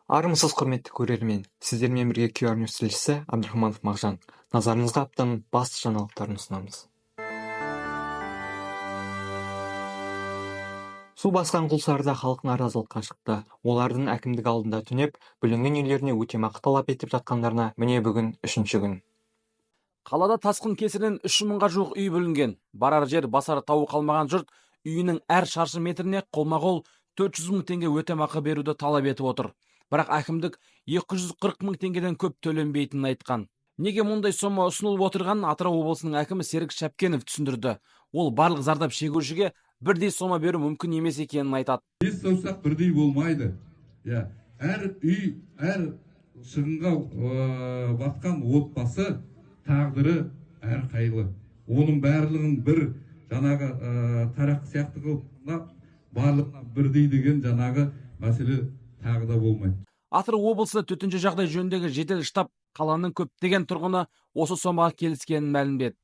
Армысыз құрметті көрермен, сіздермен бірге QR News тілшісі Абдрахманов Мағжан. Назарыңызға аптаның басты жаңалықтарын ұсынамыз. Су басқан Құлсарыда халық наразылыққа шықты. Олардың әкімдік алдында түнеп, бүлінген үйлеріне өтемақы талап етіп жатқандарына міне бүгін 3-ші күн. Қалада тасқын кесірінен 3.000-ға жуық үй бүлінген. Барар жер басар тауы қалмаған жұрт үйінің әр шаршы метріне қолма-қол 400 мың теңге өтемақы беруді талап етіп отыр. Бірақ әкімдік 240 мың теңгеден көп төленбейтінін айтқан. Неге мұндай сома ұсынылып отырғанын Атырау облысының әкімі Серік Шәпкенов түсіндірді. Ол барлық зардап шегушіге бірдей сома беру мүмкін емес екенін айтады. Бес саусақ бірдей болмайды. Әр үй, әр шығынға батқан отбасы тағдыры әр қайлы. Оның барлығын бір жаңағы тарақ сияқты қылып барлығына бірдей деген жаңағы мәселе тағы да болмайды. Атырау облысы төтенше жағдай жөніндегі жедел штаб қаланың көптеген тұрғыны осы сомаға келіскенін мәлімдеді.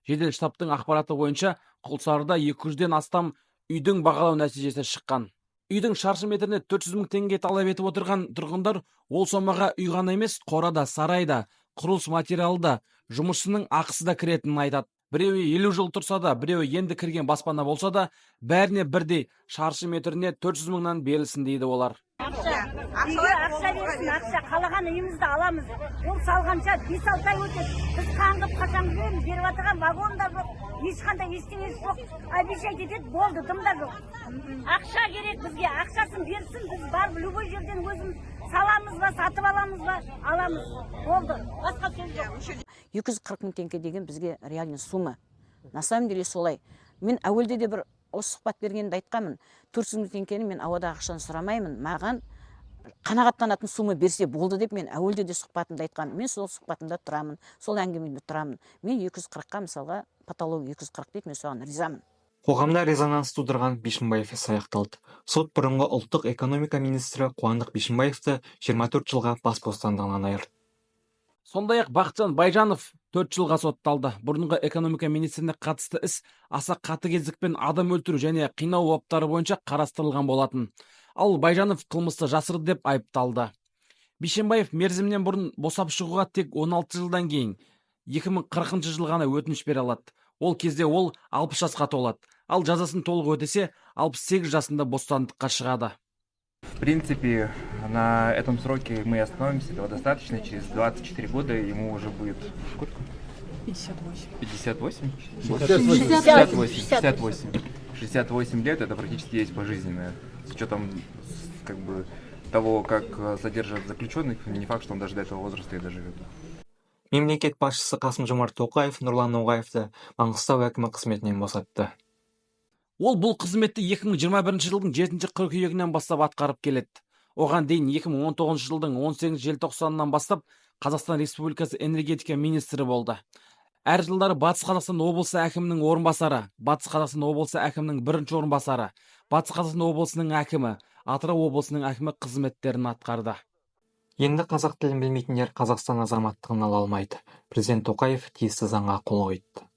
Жедел штабтың ақпараты бойынша Құлсарыда 200-ден астам үйдің бағалау нәтижесі шыққан. Үйдің шаршы метріне 400 мың теңге талап етіп отырған тұрғындар ол сомаға үй ғана емес, қорада, сарайда, құрылыс материалда, жұмысшының ақысы да кіретінін айтады. Біреуі 50 жыл тұрса да, біреуі енді кірген баспана болса да, бәріне бірдей шаршы метріне 400 мыңнан берілсін дейді олар. Ақша берсін, ақша қалаған үйімізді аламыз. Ол салғанша 5-6 ай өтеді. Біз қаңғып қашан береміз, беріп жатырған вагондар жоқ, ешқандай ештеңесі жоқ. Обещать етеді, болды, дымда жоқ. Ақша керек бізге, ақшасын берсін, біз барып любой жерден өзіміз саламыз ба, сатып аламыз ба, аламыз. Болды. Басқа сөз жоқ. 240 мың теңге деген бізге реальный сумма. На самом деле солай. Мен әуелде де бір осы сұхбат бергенде айтқанмын. 400 мың теңгені мен ауада ақшаны сұрамаймын. Маған қанағаттанатын сумма берсе болды деп мен әуелде де сұхбатымда айтқанмын. Мен сол сұхбатымда тұрамын, сол әңгімеде тұрамын. Мен 240-қа мысалға патология 240 дейді, мен соған ризамын. Қоғамда резонанс тудырған Бишімбаев іс аяқталды. Сот бұрынғы ұлттық экономика министрі Қуандық Бишімбаевты 24 жылға бас бостандығынан айырды. Сондай-ақ Бақытжан Байжанов 4 жылға сотталды. Бұрынғы экономика министріне қатысты іс аса қатыгездікпен адам өлтіру және қинау баптары бойынша қарастырылған болатын. Ал Байжанов қылмысты жасырды деп айыпталды. Бишімбаев мерзімнен бұрын босап шығуға тек 16 жылдан кейін 2040 жыл ғана өтініш бере алады. Ол кезде ол 60 жасқа толады. Ал жазасын толық өтесе 68 жасында бостандыққа шығады. В принципе, на этом сроке мы остановимся, этого достаточно. Через 24 года ему уже будет... Сколько? 58. 58? 68. 68 лет, это практически есть пожизненное. С учетом того, как содержат заключенных, не факт, что он даже до этого возраста и доживет. Мемлекет басшысы Қасым-Жомарт Тоқаев Нұрлан Ноғаевты Маңғыстау әкімі қызметінен босатты. Ол бұл қызметті 2021 жылдың 7 қыркүйегінен бастап атқарып келеді. Оған дейін 2019 жылдың 18 желтоқсанынан бастап Қазақстан Республикасы энергетика министрі болды. Әр жылдары Батыс Қазақстан облысы әкімінің орынбасары, Батыс Қазақстан облысы әкімінің бірінші орынбасары, Батыс Қазақстан облысының әкімі, Атырау облысының әкімі қызметтерін атқарды. Енді қазақ тілін білмейтіндер Қазақстан азаматтығын ала алмайды. Президент Тоқаев тиісті заңға қол қойды.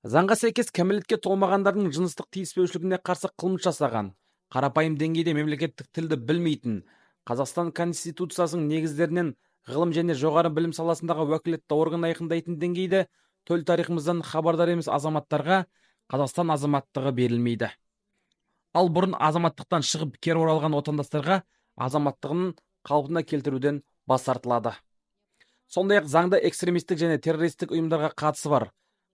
Заңға сәйкес кәмелетке толмағандардың жыныстық тиіспеушілігіне қарсы қылмыс жасаған, қарапайым деңгейде мемлекеттік тілді білмейтін, Қазақстан Конституциясының негіздерінен ғылым және жоғары білім саласындағы уәкілетті орган айқындайтын деңгейде төл тарихымыздан хабардар емес азаматтарға Қазақстан азаматтығы берілмейді. Ал бұрын азаматтықтан шығып кері оралған отандастарға азаматтығын қалпына келтіруден бас тартылады. Сондай-ақ заңда экстремистік және террористік ұйымдарға қатысы бар,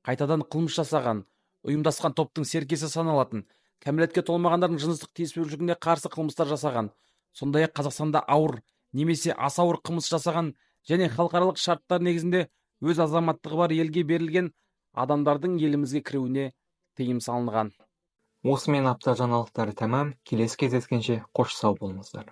қайтадан қылмыс жасаған, ұйымдасқан топтың серкесі саналатын, кәмелетке толмағандардың жыныстық тиіспеушілігіне қарсы қылмыстар жасаған, сондай-ақ Қазақстанда ауыр немесе аса ауыр қылмыс жасаған және халықаралық шарттар негізінде өз азаматтығы бар елге берілген адамдардың елімізге кіруіне тыйым салынған. Осымен апта жаңалықтары тәмам. Келесі кездескенше қош сау болыңыздар.